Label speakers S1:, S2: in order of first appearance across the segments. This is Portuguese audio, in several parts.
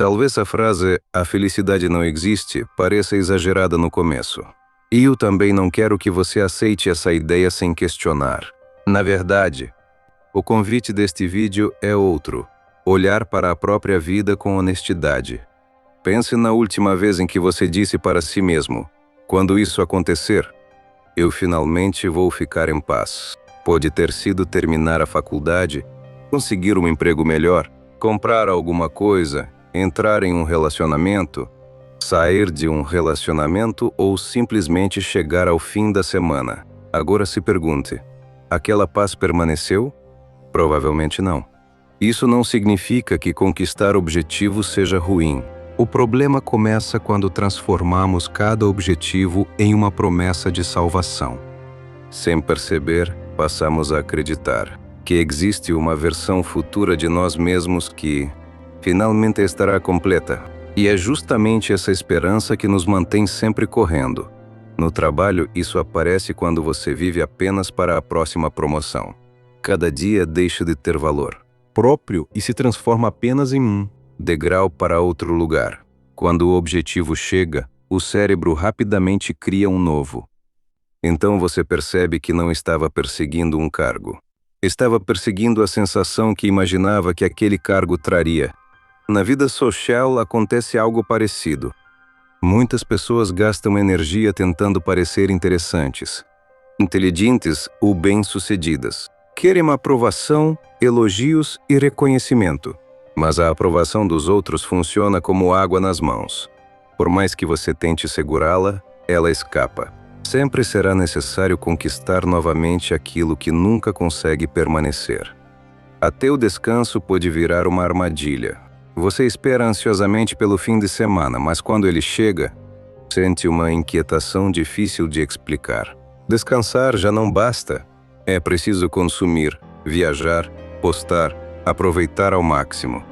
S1: Talvez a frase "a felicidade não existe" pareça exagerada no começo. E eu também não quero que você aceite essa ideia sem questionar. Na verdade, o convite deste vídeo é outro: olhar para a própria vida com honestidade. Pense na última vez em que você disse para si mesmo: quando isso acontecer, eu finalmente vou ficar em paz. Pode ter sido terminar a faculdade, conseguir um emprego melhor, comprar alguma coisa, entrar em um relacionamento, sair de um relacionamento ou simplesmente chegar ao fim da semana. Agora se pergunte: aquela paz permaneceu? Provavelmente não. Isso não significa que conquistar objetivos seja ruim. O problema começa quando transformamos cada objetivo em uma promessa de salvação. Sem perceber, passamos a acreditar que existe uma versão futura de nós mesmos que finalmente estará completa. E é justamente essa esperança que nos mantém sempre correndo. No trabalho, isso aparece quando você vive apenas para a próxima promoção. Cada dia deixa de ter valor próprio e se transforma apenas em um degrau para outro lugar. Quando o objetivo chega, o cérebro rapidamente cria um novo. Então você percebe que não estava perseguindo um cargo. Estava perseguindo a sensação que imaginava que aquele cargo traria. Na vida social acontece algo parecido. Muitas pessoas gastam energia tentando parecer interessantes, inteligentes ou bem-sucedidas. Querem uma aprovação, elogios e reconhecimento. Mas a aprovação dos outros funciona como água nas mãos. Por mais que você tente segurá-la, ela escapa. Sempre será necessário conquistar novamente aquilo que nunca consegue permanecer. Até o descanso pode virar uma armadilha. Você espera ansiosamente pelo fim de semana, mas quando ele chega, sente uma inquietação difícil de explicar. Descansar já não basta. É preciso consumir, viajar, postar, aproveitar ao máximo.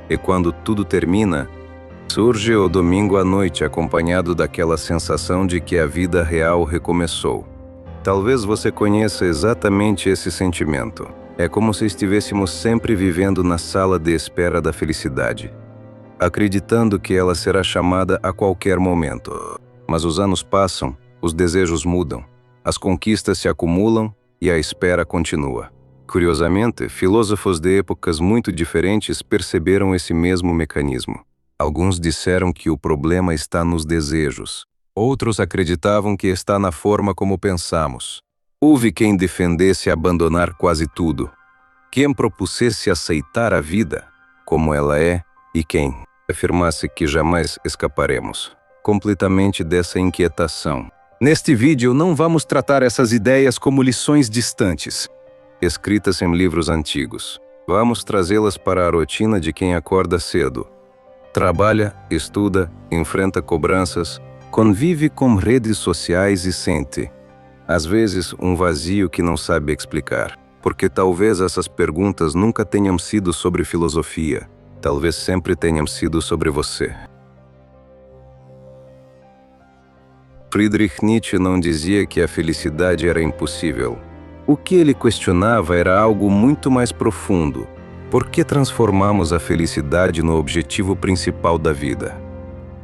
S1: E quando tudo termina, surge o domingo à noite acompanhado daquela sensação de que a vida real recomeçou. Talvez você conheça exatamente esse sentimento. É como se estivéssemos sempre vivendo na sala de espera da felicidade, acreditando que ela será chamada a qualquer momento. Mas os anos passam, os desejos mudam, as conquistas se acumulam e a espera continua. Curiosamente, filósofos de épocas muito diferentes perceberam esse mesmo mecanismo. Alguns disseram que o problema está nos desejos. Outros acreditavam que está na forma como pensamos. Houve quem defendesse abandonar quase tudo, quem propusesse aceitar a vida como ela é e quem afirmasse que jamais escaparemos completamente dessa inquietação. Neste vídeo não vamos tratar essas ideias como lições distantes, escritas em livros antigos. Vamos trazê-las para a rotina de quem acorda cedo, trabalha, estuda, enfrenta cobranças, convive com redes sociais e sente, às vezes, um vazio que não sabe explicar. Porque talvez essas perguntas nunca tenham sido sobre filosofia. Talvez sempre tenham sido sobre você. Friedrich Nietzsche não dizia que a felicidade era impossível. O que ele questionava era algo muito mais profundo. Por que transformamos a felicidade no objetivo principal da vida?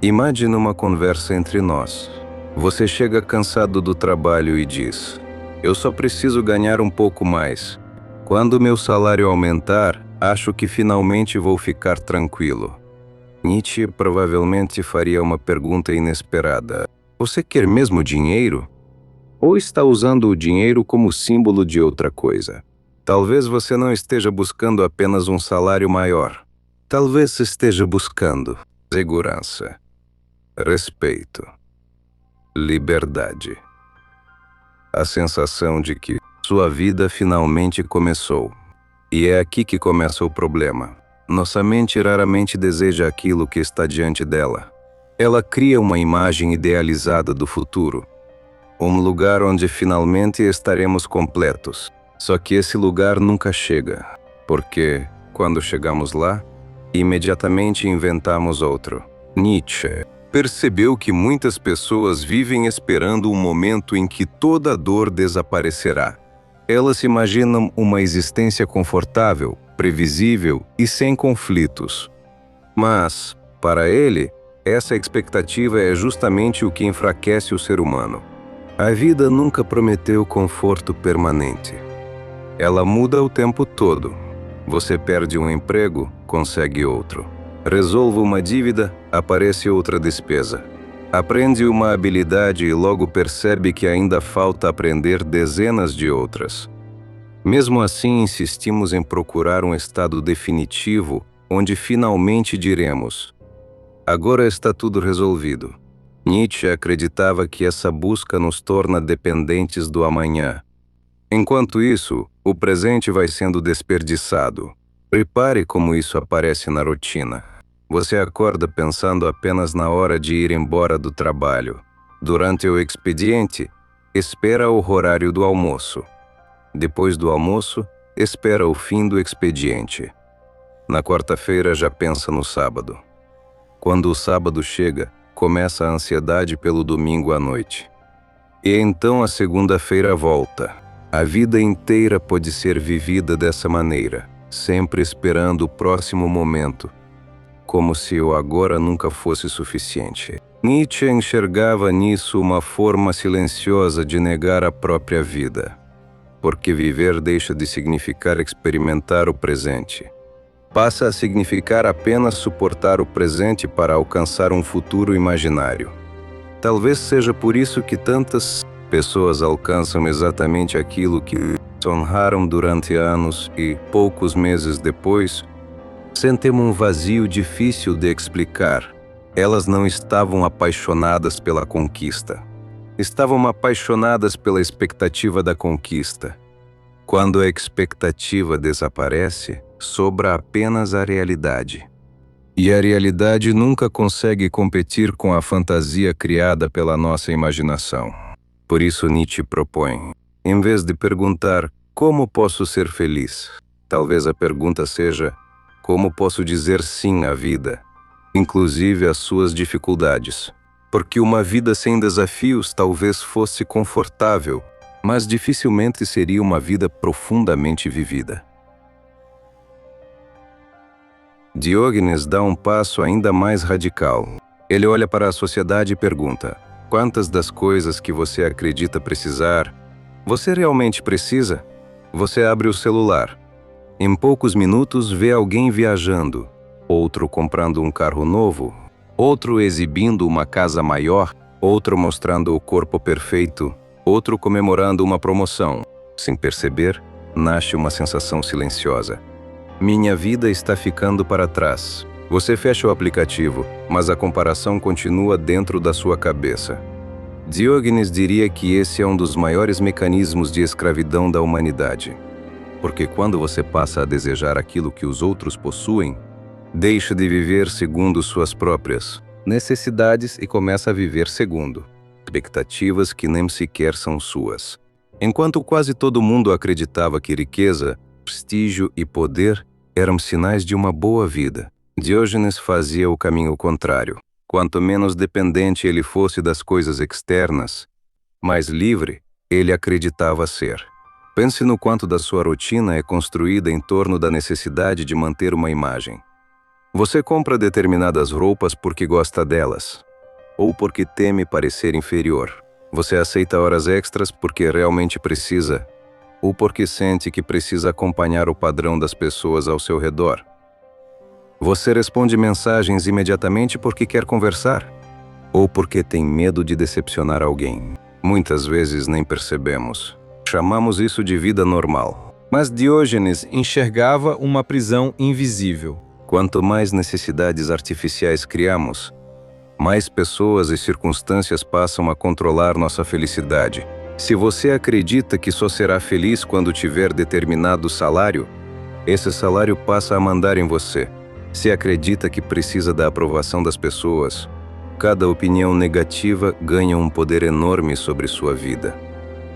S1: Imagine uma conversa entre nós. Você chega cansado do trabalho e diz: eu só preciso ganhar um pouco mais. Quando meu salário aumentar, acho que finalmente vou ficar tranquilo. Nietzsche provavelmente faria uma pergunta inesperada: você quer mesmo dinheiro? Ou está usando o dinheiro como símbolo de outra coisa? Talvez você não esteja buscando apenas um salário maior. Talvez esteja buscando segurança, respeito, liberdade. A sensação de que sua vida finalmente começou. E é aqui que começa o problema. Nossa mente raramente deseja aquilo que está diante dela. Ela cria uma imagem idealizada do futuro. Um lugar onde finalmente estaremos completos. Só que esse lugar nunca chega. Porque, quando chegamos lá, imediatamente inventamos outro. Nietzsche percebeu que muitas pessoas vivem esperando um momento em que toda a dor desaparecerá. Elas imaginam uma existência confortável, previsível e sem conflitos. Mas, Para ele, essa expectativa é justamente o que enfraquece o ser humano. A vida nunca prometeu conforto permanente. Ela muda o tempo todo. Você perde um emprego, consegue outro. Resolve uma dívida, aparece outra despesa. Aprende uma habilidade e logo percebe que ainda falta aprender dezenas de outras. Mesmo assim, insistimos em procurar um estado definitivo onde finalmente diremos: agora está tudo resolvido. Nietzsche acreditava que essa busca nos torna dependentes do amanhã. Enquanto isso, o presente vai sendo desperdiçado. Repare como isso aparece na rotina. Você acorda pensando apenas na hora de ir embora do trabalho. Durante o expediente, espera o horário do almoço. Depois do almoço, espera o fim do expediente. Na quarta-feira já pensa no sábado. Quando o sábado chega, começa a ansiedade pelo domingo à noite. E então a segunda-feira volta. A vida inteira pode ser vivida dessa maneira, sempre esperando o próximo momento, como se o agora nunca fosse suficiente. Nietzsche enxergava nisso uma forma silenciosa de negar a própria vida, porque viver deixa de significar experimentar o presente. Passa a significar apenas suportar o presente para alcançar um futuro imaginário. Talvez seja por isso que tantas pessoas alcançam exatamente aquilo que honraram durante anos e, poucos meses depois, sentem um vazio difícil de explicar. Elas não estavam apaixonadas pela conquista. Estavam apaixonadas pela expectativa da conquista. Quando a expectativa desaparece, sobra apenas a realidade. E a realidade nunca consegue competir com a fantasia criada pela nossa imaginação. Por isso Nietzsche propõe, em vez de perguntar como posso ser feliz, talvez a pergunta seja como posso dizer sim à vida, inclusive às suas dificuldades. Porque uma vida sem desafios talvez fosse confortável, mas dificilmente seria uma vida profundamente vivida. Diógenes dá um passo ainda mais radical. Ele olha para a sociedade e pergunta: quantas das coisas que você acredita precisar, você realmente precisa? Você abre o celular. Em poucos minutos vê alguém viajando, outro comprando um carro novo, outro exibindo uma casa maior, outro mostrando o corpo perfeito, outro comemorando uma promoção. Sem perceber, nasce uma sensação silenciosa. Minha vida está ficando para trás. Você fecha o aplicativo, mas a comparação continua dentro da sua cabeça. Diógenes diria que esse é um dos maiores mecanismos de escravidão da humanidade. Porque quando você passa a desejar aquilo que os outros possuem, deixa de viver segundo suas próprias necessidades e começa a viver segundo expectativas que nem sequer são suas. Enquanto quase todo mundo acreditava que riqueza, prestígio e poder eram sinais de uma boa vida, Diógenes fazia o caminho contrário. Quanto menos dependente ele fosse das coisas externas, mais livre ele acreditava ser. Pense no quanto da sua rotina é construída em torno da necessidade de manter uma imagem. Você compra determinadas roupas porque gosta delas, ou porque teme parecer inferior. Você aceita horas extras porque realmente precisa, ou porque sente que precisa acompanhar o padrão das pessoas ao seu redor. Você responde mensagens imediatamente porque quer conversar, ou porque tem medo de decepcionar alguém. Muitas vezes nem percebemos. Chamamos isso de vida normal.
S2: Mas Diógenes enxergava uma prisão invisível.
S1: Quanto mais necessidades artificiais criamos, mais pessoas e circunstâncias passam a controlar nossa felicidade. Se você acredita que só será feliz quando tiver determinado salário, esse salário passa a mandar em você. Se acredita que precisa da aprovação das pessoas, cada opinião negativa ganha um poder enorme sobre sua vida.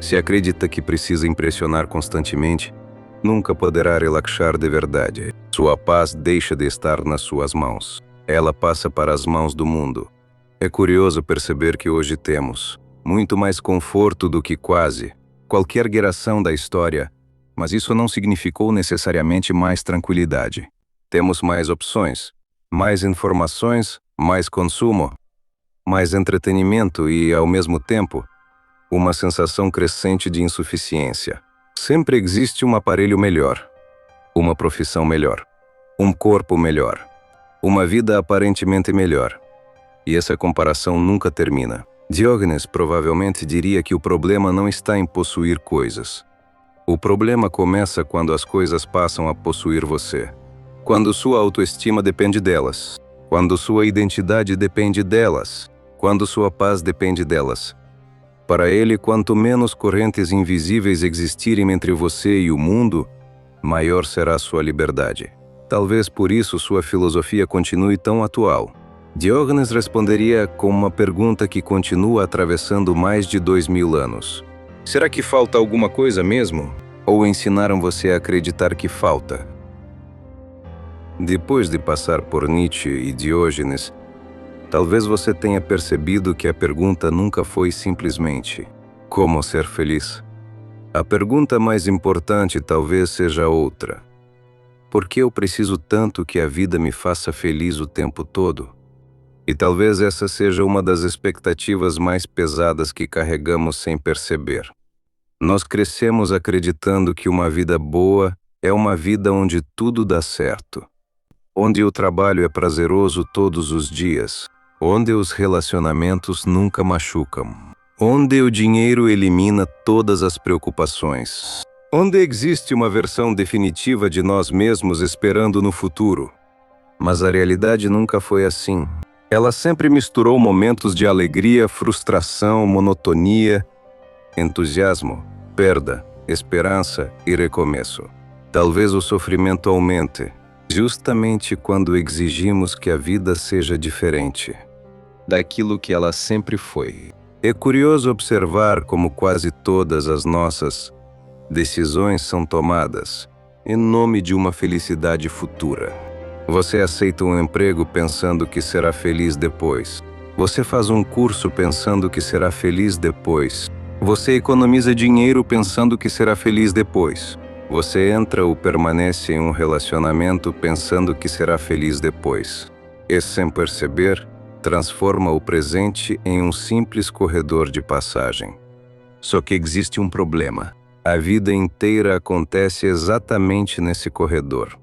S1: Se acredita que precisa impressionar constantemente, nunca poderá relaxar de verdade. Sua paz deixa de estar nas suas mãos. Ela passa para as mãos do mundo. É curioso perceber que hoje temos muito mais conforto do que quase qualquer geração da história, mas isso não significou necessariamente mais tranquilidade. Temos mais opções, Mais informações, mais consumo, mais entretenimento e, ao mesmo tempo, uma sensação crescente de insuficiência. Sempre existe um aparelho melhor, uma profissão melhor, um corpo melhor, uma vida aparentemente melhor. E essa comparação nunca termina. Diógenes provavelmente diria que o problema não está em possuir coisas. O problema começa quando as coisas passam a possuir você. Quando sua autoestima depende delas. Quando sua identidade depende delas. Quando sua paz depende delas. Para ele, quanto menos correntes invisíveis existirem entre você e o mundo, maior será sua liberdade. Talvez por isso sua filosofia continue tão atual. Diógenes responderia com uma pergunta que continua atravessando mais de 2000 anos. Será que falta alguma coisa mesmo? Ou ensinaram você a acreditar que falta? Depois de passar por Nietzsche e Diógenes, talvez você tenha percebido que a pergunta nunca foi simplesmente como ser feliz. A pergunta mais importante talvez seja outra. Por que eu preciso tanto que a vida me faça feliz o tempo todo? E talvez essa seja uma das expectativas mais pesadas que carregamos sem perceber. Nós crescemos acreditando que uma vida boa é uma vida onde tudo dá certo, onde o trabalho é prazeroso todos os dias, onde os relacionamentos nunca machucam, onde o dinheiro elimina todas as preocupações, onde existe uma versão definitiva de nós mesmos esperando no futuro. Mas a realidade nunca foi assim. Ela sempre misturou momentos de alegria, frustração, monotonia, entusiasmo, perda, esperança e recomeço. Talvez o sofrimento aumente, justamente quando exigimos que a vida seja diferente daquilo que ela sempre foi. É curioso observar como quase todas as nossas decisões são tomadas em nome de uma felicidade futura. Você aceita um emprego pensando que será feliz depois. Você faz um curso pensando que será feliz depois. Você economiza dinheiro pensando que será feliz depois. Você entra ou permanece em um relacionamento pensando que será feliz depois. E, sem perceber, transforma o presente em um simples corredor de passagem. Só que existe um problema. A vida inteira acontece exatamente nesse corredor.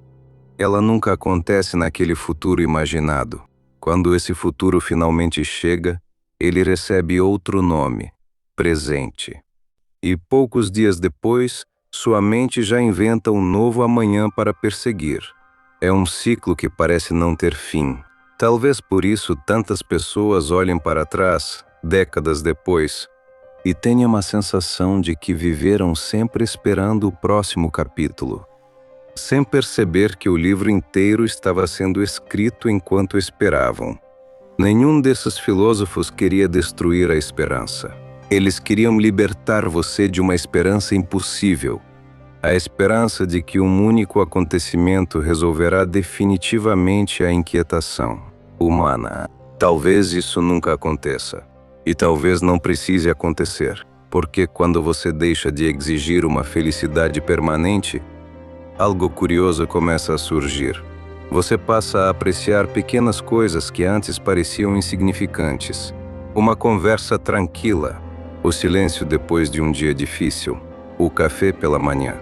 S1: Ela nunca acontece naquele futuro imaginado. Quando esse futuro finalmente chega, ele recebe outro nome, presente. E poucos dias depois, sua mente já inventa um novo amanhã para perseguir. É um ciclo que parece não ter fim. Talvez por isso tantas pessoas olhem para trás, décadas depois, e tenham uma sensação de que viveram sempre esperando o próximo capítulo, sem perceber que o livro inteiro estava sendo escrito enquanto esperavam. Nenhum desses filósofos queria destruir a esperança. Eles queriam libertar você de uma esperança impossível, a esperança de que um único acontecimento resolverá definitivamente a inquietação humana. Talvez isso nunca aconteça, e talvez não precise acontecer, porque quando você deixa de exigir uma felicidade permanente, algo curioso começa a surgir. Você passa a apreciar pequenas coisas que antes pareciam insignificantes. Uma conversa tranquila, o silêncio depois de um dia difícil, o café pela manhã,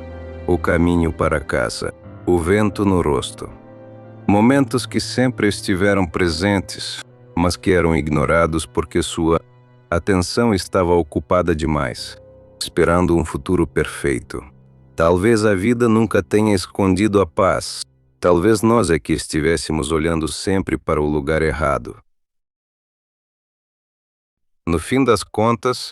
S1: o caminho para casa, o vento no rosto. Momentos que sempre estiveram presentes, mas que eram ignorados porque sua atenção estava ocupada demais, esperando um futuro perfeito. Talvez a vida nunca tenha escondido a paz. Talvez nós é que estivéssemos olhando sempre para o lugar errado. No fim das contas,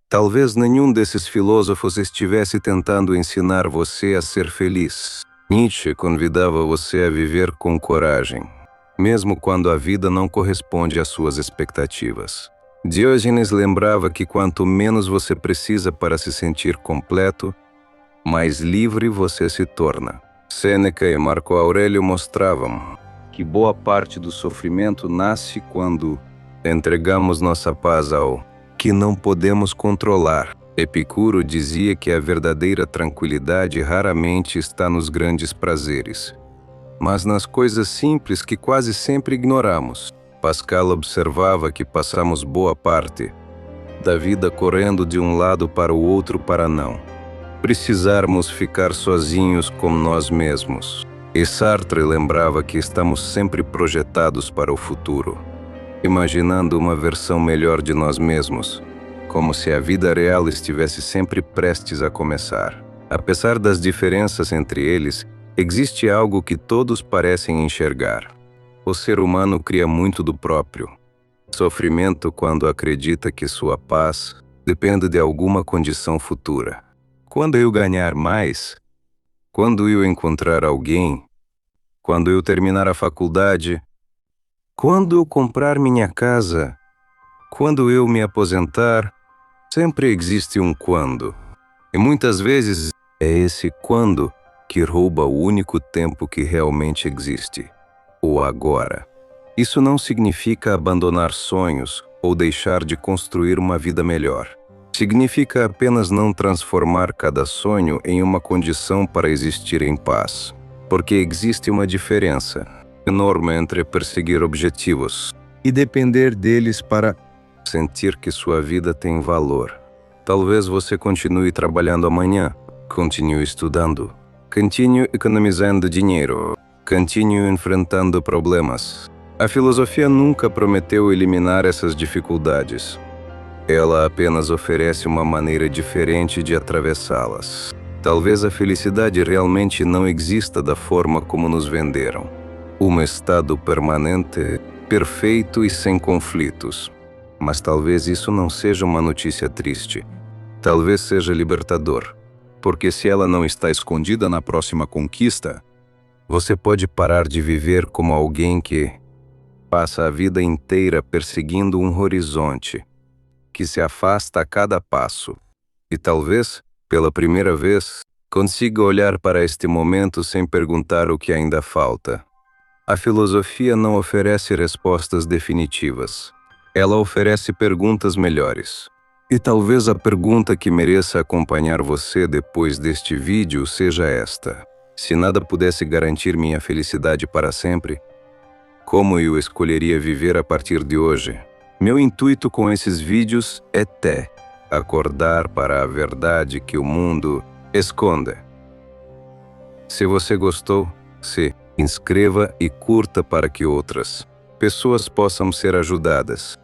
S1: talvez nenhum desses filósofos estivesse tentando ensinar você a ser feliz. Nietzsche convidava você a viver com coragem, mesmo quando a vida não corresponde às suas expectativas. Diógenes lembrava que quanto menos você precisa para se sentir completo, mais livre você se torna. Sêneca e Marco Aurélio mostravam que boa parte do sofrimento nasce quando entregamos nossa paz ao que não podemos controlar. Epicuro dizia que a verdadeira tranquilidade raramente está nos grandes prazeres, mas nas coisas simples que quase sempre ignoramos. Pascal observava que passamos boa parte da vida correndo de um lado para o outro para não precisarmos ficar sozinhos com nós mesmos. E Sartre lembrava que estamos sempre projetados para o futuro, imaginando uma versão melhor de nós mesmos, como se a vida real estivesse sempre prestes a começar. Apesar das diferenças entre eles, existe algo que todos parecem enxergar. O ser humano cria muito do próprio sofrimento quando acredita que sua paz depende de alguma condição futura. Quando eu ganhar mais, quando eu encontrar alguém, quando eu terminar a faculdade, quando eu comprar minha casa, quando eu me aposentar, sempre existe um quando. E muitas vezes é esse quando que rouba o único tempo que realmente existe, o agora. Isso não significa abandonar sonhos ou deixar de construir uma vida melhor. Significa apenas não transformar cada sonho em uma condição para existir em paz. Porque existe uma diferença enorme entre perseguir objetivos e depender deles para sentir que sua vida tem valor. Talvez você continue trabalhando amanhã, continue estudando, continue economizando dinheiro, continue enfrentando problemas. A filosofia nunca prometeu eliminar essas dificuldades. Ela apenas oferece uma maneira diferente de atravessá-las. Talvez a felicidade realmente não exista da forma como nos venderam. Um estado permanente, perfeito e sem conflitos. Mas talvez isso não seja uma notícia triste. Talvez seja libertador. Porque se ela não está escondida na próxima conquista, você pode parar de viver como alguém que passa a vida inteira perseguindo um horizonte que se afasta a cada passo. E talvez, pela primeira vez, consiga olhar para este momento sem perguntar o que ainda falta. A filosofia não oferece respostas definitivas. Ela oferece perguntas melhores. E talvez a pergunta que mereça acompanhar você depois deste vídeo seja esta: se nada pudesse garantir minha felicidade para sempre, como eu escolheria viver a partir de hoje? Meu intuito com esses vídeos é acordar para a verdade que o mundo esconde. Se você gostou, se inscreva e curta para que outras pessoas possam ser ajudadas.